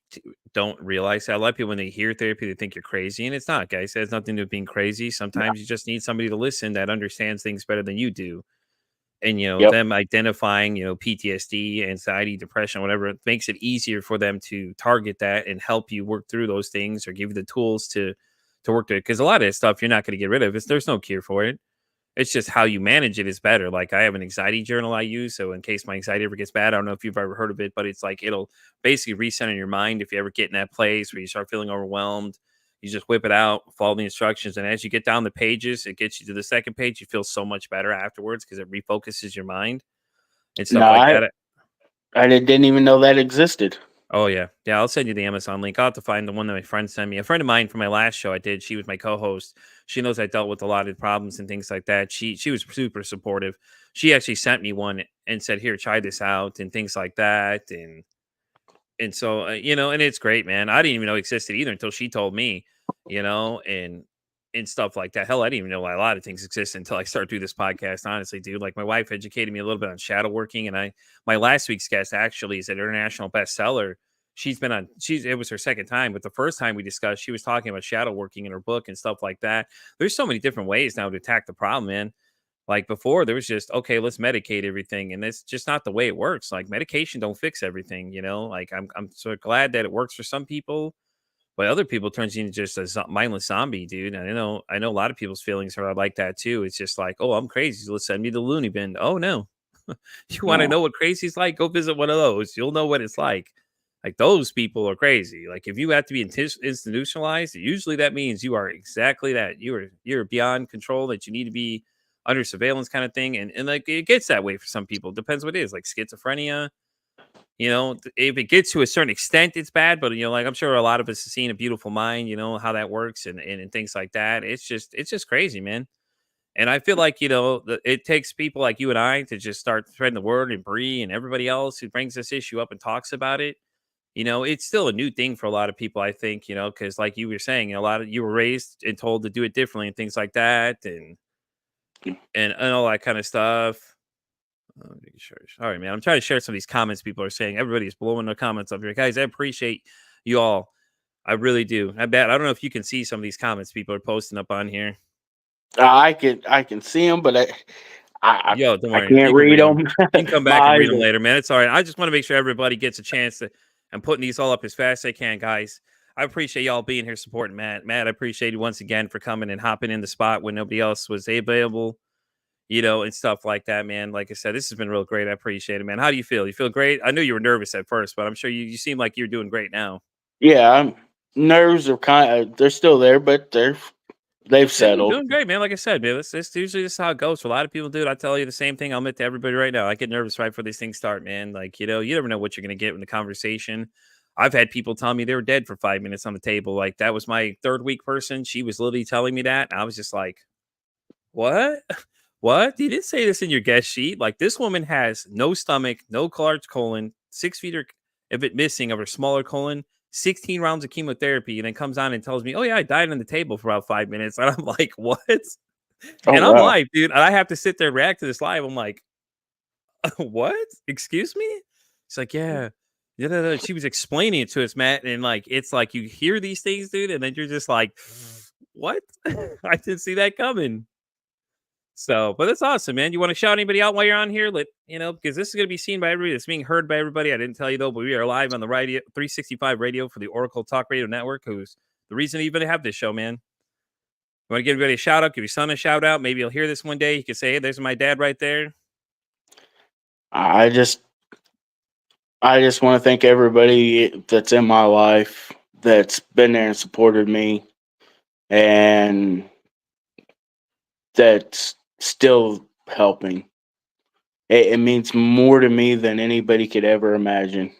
don't realize that. A lot of people when they hear therapy, they think you're crazy, and it's not, guys. It has nothing to do with being crazy. Sometimes you just need somebody to listen that understands things better than you do. and Yep. them identifying PTSD, anxiety, depression, whatever, it makes it easier for them to target that and help you work through those things or give you the tools to work through it. Because a lot of this stuff you're not going to get rid of. There's no cure for it. It's just how you manage it is better. Like, I have an anxiety journal I use, so in case my anxiety ever gets bad, I don't know if you've ever heard of it, but it's like it'll basically recenter your mind if you ever get in that place where you start feeling overwhelmed. You just whip it out, follow the instructions, and as you get down the pages, it gets you to the second page. You feel so much better afterwards because it refocuses your mind and No, stuff like that. I didn't even know that existed. Oh yeah, yeah. I'll send you the Amazon link. I'll have to find the one that my friend sent me. A friend of mine from my last show I did. She was my co-host. She knows I dealt with a lot of problems and things like that. She was super supportive. She actually sent me one and said, "Here, try this out," and things like that. And so and it's great, man. I didn't even know it existed either until she told me, and stuff like that. Hell, I didn't even know why a lot of things exist until I started doing this podcast. Honestly, dude, like my wife educated me a little bit on shadow working, and my last week's guest actually is an international bestseller. It was her second time, but the first time we discussed, she was talking about shadow working in her book and stuff like that. There's so many different ways now to attack the problem, man. Like before, there was just, okay, let's medicate everything, and it's just not the way it works. Like medication don't fix everything, Like I'm so glad that it works for some people, but other people turns you into just a mindless zombie, dude. And I know a lot of people's feelings are like that too. It's just like, oh, I'm crazy, so let's send me the loony bin. Oh no, you want to No. know what crazy's like? Go visit one of those. You'll know what it's like. Like those people are crazy. Like if you have to be institutionalized, usually that means you are exactly that. You're beyond control. That you need to be under surveillance, kind of thing. And like it gets that way for some people. Depends what it is. Like schizophrenia. If it gets to a certain extent, it's bad. But like I'm sure a lot of us have seen A Beautiful Mind. You know how that works and things like that. It's just crazy, man. And I feel like, it takes people like you and I to just start spreading the word, and Bree and everybody else who brings this issue up and talks about it. It's still a new thing for a lot of people, I think, because like you were saying, a lot of you were raised and told to do it differently and things like that and all that kind of stuff. Making sure. All right, man. I'm trying to share some of these comments people are saying. Everybody's blowing their comments up here. Guys, I appreciate you all. I really do. I don't know if you can see some of these comments people are posting up on here. I can see them, but Yo, don't I worry. can't You can read read them. them. You can come My back and eyes read them are- later, man. It's all right. I just want to make sure everybody gets a chance to. I'm putting these all up as fast as I can, guys. I appreciate y'all being here supporting Matt. Matt, I appreciate you once again for coming and hopping in the spot when nobody else was available, and stuff like that, man. Like I said, this has been real great. I appreciate it, man. How do you feel? You feel great? I knew you were nervous at first, but I'm sure you seem like you're doing great now. Yeah, nerves are they're still there, but they've Yeah, you're settled. doing great, man. Like I said, man, that's usually just how it goes for a lot of people, dude. I tell you the same thing. I'll admit to everybody right now. I get nervous right before these things start, man. Like, you never know what you're gonna get in the conversation. I've had people tell me they were dead for 5 minutes on the table. Like that was my third week person. She was literally telling me that. I was just like, what? What? You didn't say this in your guest sheet. Like this woman has no stomach, no large colon, 6 feet of it missing of her smaller colon, 16 rounds of chemotherapy, and then comes on and tells me, "Oh yeah, I died on the table for about 5 minutes." And I'm like, "What?" Oh And I'm wow. live, dude. And I have to sit there and react to this live. I'm like, "What? Excuse me?" She's like, "Yeah." Yeah, no, no. She was explaining it to us, Matt, and like it's like you hear these things, dude, and then you're just like, "What?" I didn't see that coming. So, but that's awesome, man. You want to shout anybody out while you're on here? Because this is going to be seen by everybody. It's being heard by everybody. I didn't tell you though, but we are live on the radio 365 radio for the Oracle Talk Radio Network, who's the reason you even have this show, man. You want to give everybody a shout out, give your son a shout out. Maybe you'll hear this one day. You can say, "Hey, there's my dad right there." I just I just want to thank everybody that's in my life that's been there and supported me and that's still helping. It means more to me than anybody could ever imagine.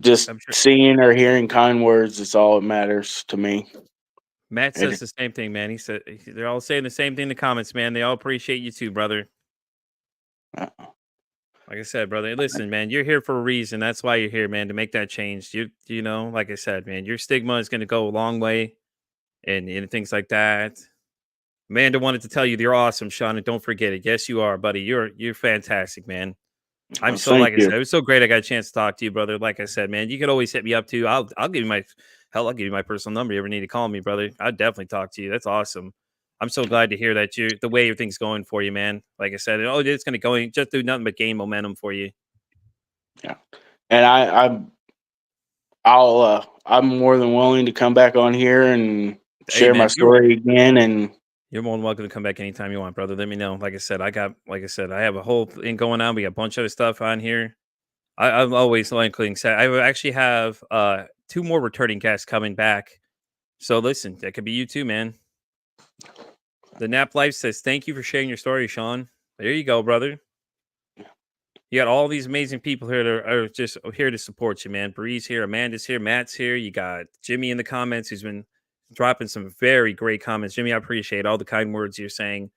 Just I'm sure seeing or hearing kind words is all that matters to me. Matt says And the same thing, man. He said they're all saying the same thing in the comments, man. They all appreciate you too, brother. uh, Like I said, brother, listen, man, you're here for a reason. That's why you're here, man, to make that change. Like I said, man, your stigma is going to go a long way and things like that. Amanda wanted to tell you you're awesome, Shawn, and don't forget it. Yes, you are, buddy. You're fantastic, man. I'm so thank like I you. said, it was so great I got a chance to talk to you, brother. Like I said, man, you could always hit me up too. I'll give you my personal number. You ever need to call me, brother? I'd definitely talk to you. That's awesome. I'm so glad to hear that you the way everything's going for you, man. Like I said, oh, it's gonna go just do nothing but gain momentum for you. Yeah, and I'm more than willing to come back on here and Hey, share my man, story again. And you're more than welcome to come back anytime you want, brother. Let me know. Like I said, I have a whole thing going on. We got a bunch of other stuff on here. I'm always including. I actually have two more returning guests coming back. So listen, that could be you too, man. The Nap Life says, "Thank you for sharing your story, Sean." There you go, brother. You got all these amazing people here that are just here to support you, man. Bree's here, Amanda's here, Matt's here. You got Jimmy in the comments who's been dropping some very great comments. Jimmy, I appreciate all the kind words you're saying.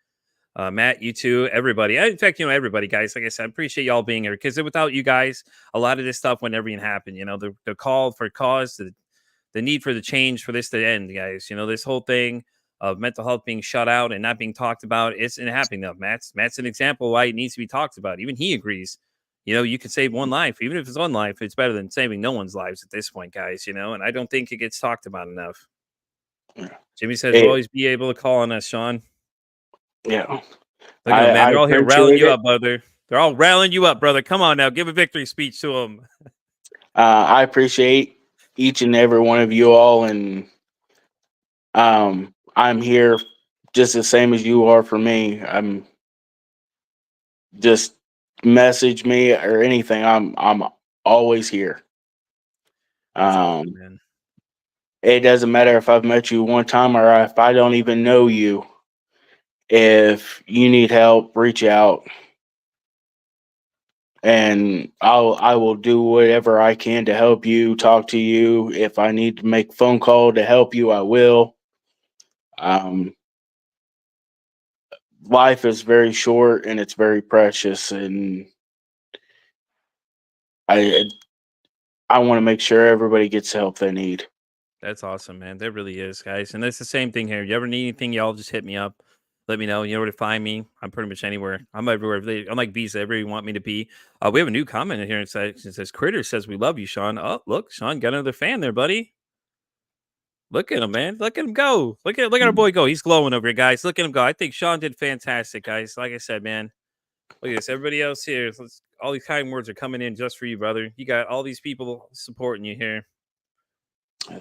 Matt, you too, everybody. In fact, everybody, guys. Like I said, I appreciate y'all being here because without you guys, a lot of this stuff would never even happen. The call for cause, the need for the change for this to end, guys. This whole thing of mental health being shut out and not being talked about isn't happening enough. Matt's an example why it needs to be talked about. Even he agrees. You can save one life, even if it's one life. It's better than saving no one's lives at this point, guys. And I don't think it gets talked about enough. Jimmy says we'll it, always be able to call on us, Sean. yeah, Look at them, man. I They're all here rallying appreciate you it. up, brother. They're all rallying you up, brother. Come on now. Give a victory speech to them. I appreciate each and every one of you all, and I'm here just the same as you are for me. I'm just message me or anything. I'm always here. That's awesome, Um, man. it doesn't matter if I've met you one time or if I don't even know you. If you need help, reach out, and I will do whatever I can to help you, talk to you. If I need to make a phone call to help you, I will. Um, Life is very short and it's very precious, and I I want to make sure everybody gets the help they need. That's awesome, man. That really is, guys. And it's the same thing here. You ever need anything, y'all just hit me up. Let me know. You know where to find me. I'm pretty much anywhere. I'm everywhere. I'm like Visa, everywhere you want me to be. We have a new comment in here. It says Critter says, "We love you, Sean." Oh, look, Sean got another fan there, buddy. Look at him, man. Look at him go. Look at our boy go. He's glowing over here, guys. Look at him go. I think Sean did fantastic, guys. Like I said, man. Look at this. Everybody else here. All these kind words are coming in just for you, brother. You got all these people supporting you here.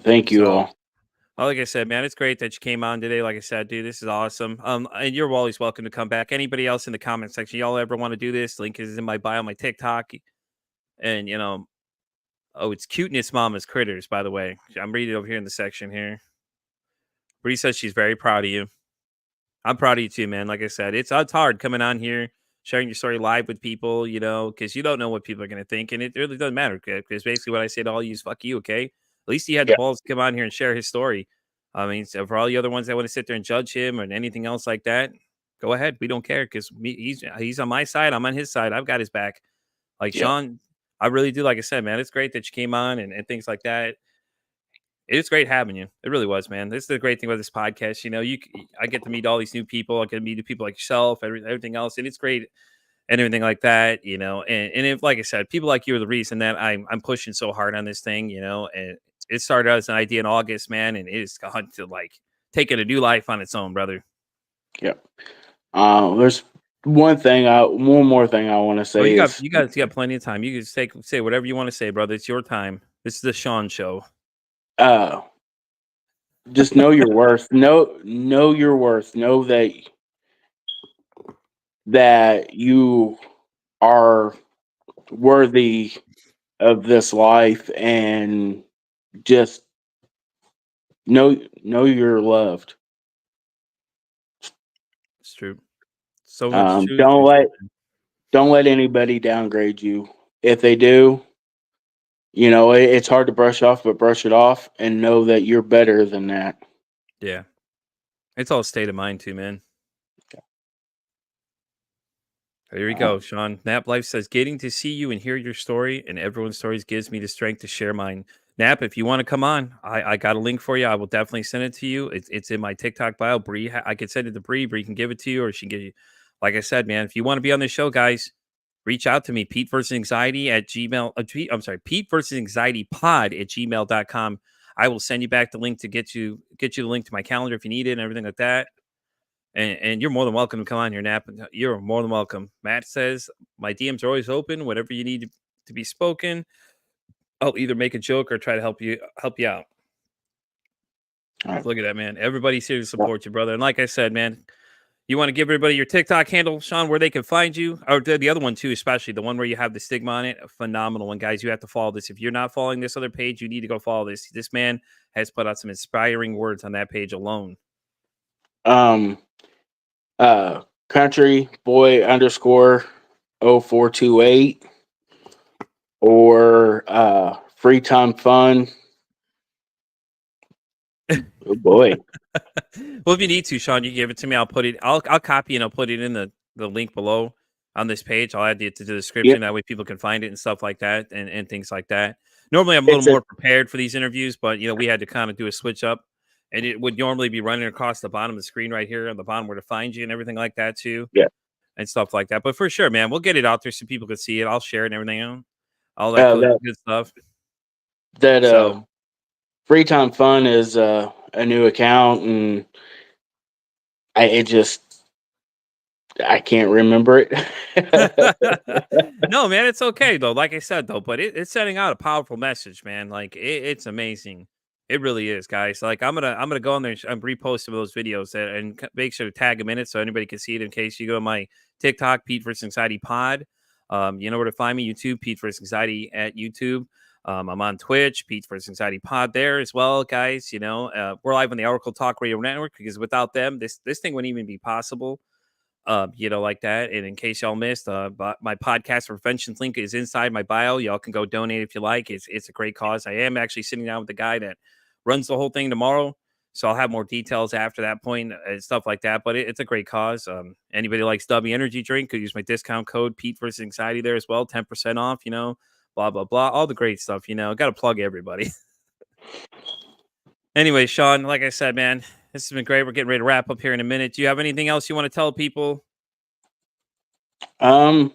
Thank you So all. like I said, man, it's great that you came on today. Like I said, dude, this is awesome. And you're always welcome to come back. Anybody else in the comment section, y'all ever want to do this? Link is in my bio, my TikTok, and oh, it's cuteness mama's critters. By the way, I'm reading it over here in the section here. Bree says she's very proud of you. I'm proud of you too, man. Like I said, it's hard coming on here, sharing your story live with people, because you don't know what people are gonna think, and it really doesn't matter. Because basically, what I say to all you is "fuck you." Okay, at least he had the Yeah, balls to come on here and share his story. I mean, so for all the other ones that want to sit there and judge him or anything else like that, go ahead. We don't care because he's on my side. I'm on his side. I've got his back. Like yeah, Sean, I really do. Like I said, man, it's great that you came on and things like that. It's great having you. It really was, man. This is the great thing about this podcast. I get to meet all these new people. I get to meet people like yourself, everything else, and it's great and everything like that. And if, like I said, people like you are the reason that I'm pushing so hard on this thing. And it started out as an idea in August, man, and it's gone to like taking a new life on its own, brother. yeah. There's one more thing I want to Oh, say is, you got plenty of time. You can say whatever you want to say, brother. It's your time. This is the Sean show. uh, just know your worth. Know your worth. Know that you are worthy of this life, and just know you're loved. It's true. So much truth Don't into it, let man. don't let anybody downgrade you. If they do, it's hard to brush off, but brush it off and know that you're better than that. Yeah. It's all state of mind too, man. Here we Uh, go, Sean. Nap Life says, getting to see you and hear your story and everyone's stories gives me the strength to share mine. Nap, if you want to come on, I got a link for you. I will definitely send it to you. It's in my TikTok bio. Bree, I could send it to Bree. Bree can give it to you, or she can give you. Like I said, man, if you want to be on the show, guys, reach out to me. Pete versus anxiety at Gmail. I'm sorry, Pete versus anxiety pod at gmail.com. I will send you back the link to get you the link to my calendar if you need it and everything like that. And you're more than welcome to come on here, Nap. You're more than welcome. Matt says my DMs are always open. Whatever you need to be spoken, I'll either make a joke or try to help you out. All right. Look at that, man. Everybody's here to support you, brother. And like I said, man, you want to give everybody your TikTok handle, Shawn, where they can find you, or the other one too, especially the one where you have the stigma on it. A phenomenal one, guys. You have to follow this. If you're not following this other page, you need to go follow this. This man has put out some inspiring words on that page alone. Country boy underscore 0428 or free time fun. Oh boy. Well, if you need to, Shawn, you can give it to me. I'll put it. I'll copy and I'll put it in the link below on this page. I'll add it to the description. Yep. That way, people can find it and stuff like that, and things like that. Normally, I'm a It's little more prepared for these interviews, but we had to kind of do a switch up, and it would normally be running across the bottom of the screen right here on the bottom where to find you and everything like that too. Yeah. And stuff like that. But for sure, man, we'll get it out there so people can see it. I'll share it and everything. All that good stuff. That free time fun is a new account, and I can't remember it. No, man, it's okay though. Like I said though, but it's sending out a powerful message, man. Like it's amazing. It really is, guys. Like I'm gonna go on there and repost some of those videos and make sure to tag them in it so anybody can see it. In case you go to my TikTok, Pete vs. Anxiety Pod. You know where to find me. YouTube, Pete vs. Anxiety at YouTube. I'm on Twitch, Pete vs. Anxiety Pod there as well, guys. We're live on the Oracle Talk Radio Network because without them, this thing wouldn't even be possible. Like that. And in case y'all missed, my podcast prevention link is inside my bio. Y'all can go donate if you like. It's a great cause. I am actually sitting down with the guy that runs the whole thing tomorrow, so I'll have more details after that point and stuff like that. But it's a great cause. Anybody likes W Energy drink could use my discount code Pete vs. Anxiety there as well, 10% off. Blah blah blah, all the great stuff. Got to plug everybody. Anyway, Shawn, like I said, man, this has been great. We're getting ready to wrap up here in a minute. Do you have anything else you want to tell people? You're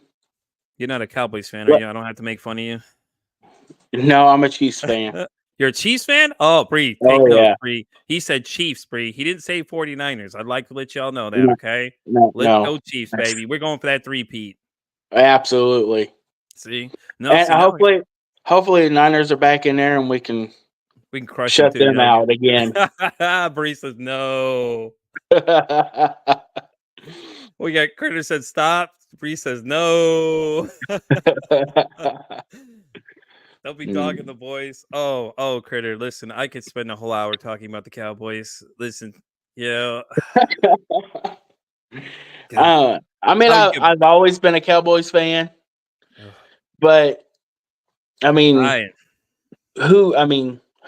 not a Cowboys fan, are you? I don't have to make fun of you. No, I'm a Chiefs fan. You're a Chiefs fan? Oh, Bree, take note, Bree. He said Chiefs, Bree. He didn't say 49ers. I'd like to let y'all know that, okay? Let's go Chiefs, baby. We're going for that 3-peat. Absolutely. See? Hopefully the Niners are back in there and we can crush shut them out again. Bree says no. We got Critter said stop. Bree says no. They'll be dogging the boys. Oh, Critter. Listen, I could spend a whole hour talking about the Cowboys. Listen, I've always been a Cowboys fan, but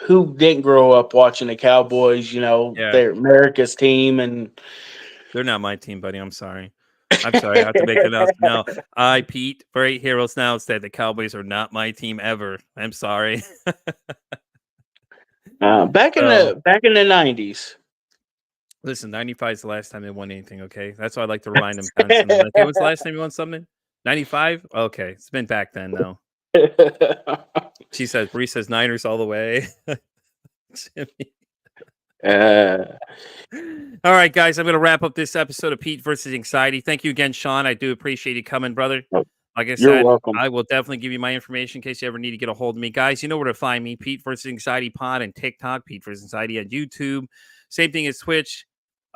who didn't grow up watching the Cowboys? They're America's team, and they're not my team, buddy. I'm sorry. I have to make an announcement now. I, Pete, for 8 Heroes Now, said the Cowboys are not my team ever. I'm sorry. Back in the 90s. Listen, 95 is the last time they won anything, okay? That's why I like to remind them constantly. Like, it was the last time you won something? 95? Okay, it's been back then, though. She says, Bree says Niners all the way. All right, guys, I'm going to wrap up this episode of Pete versus Anxiety. Thank you again, Shawn. I do appreciate you coming, brother. Like I said, you're welcome. I will definitely give you my information in case you ever need to get a hold of me. Guys, you know where to find me. Pete versus Anxiety Pod and TikTok, Pete versus Anxiety on YouTube. Same thing as Twitch.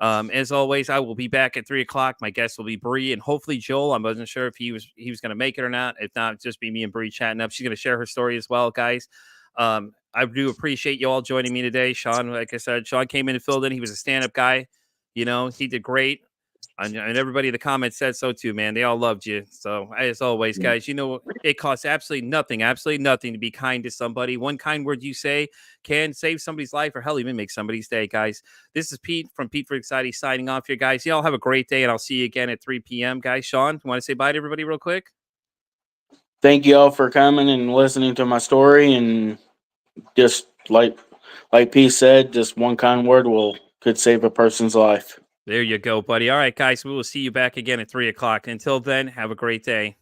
As always, I will be back at 3 o'clock. My guest will be Bree and hopefully Joel. I wasn't sure if he was going to make it or not. If not, just be me and Bree chatting up. She's going to share her story as well, guys. I do appreciate you all joining me today. Shawn, like I said, Shawn came in and filled in. He was a stand-up guy. He did great. And everybody in the comments said so too, man. They all loved you. So as always, guys, it costs absolutely nothing to be kind to somebody. One kind word you say can save somebody's life or hell, even make somebody's day, guys. This is Pete from Pete for Anxiety signing off here, guys. Y'all have a great day, and I'll see you again at 3 p.m., guys. Shawn, you want to say bye to everybody real quick? Thank you all for coming and listening to my story. And just like Pete said, just one kind word could save a person's life. There you go, buddy. All right, guys, we will see you back again at 3 o'clock. Until then, have a great day.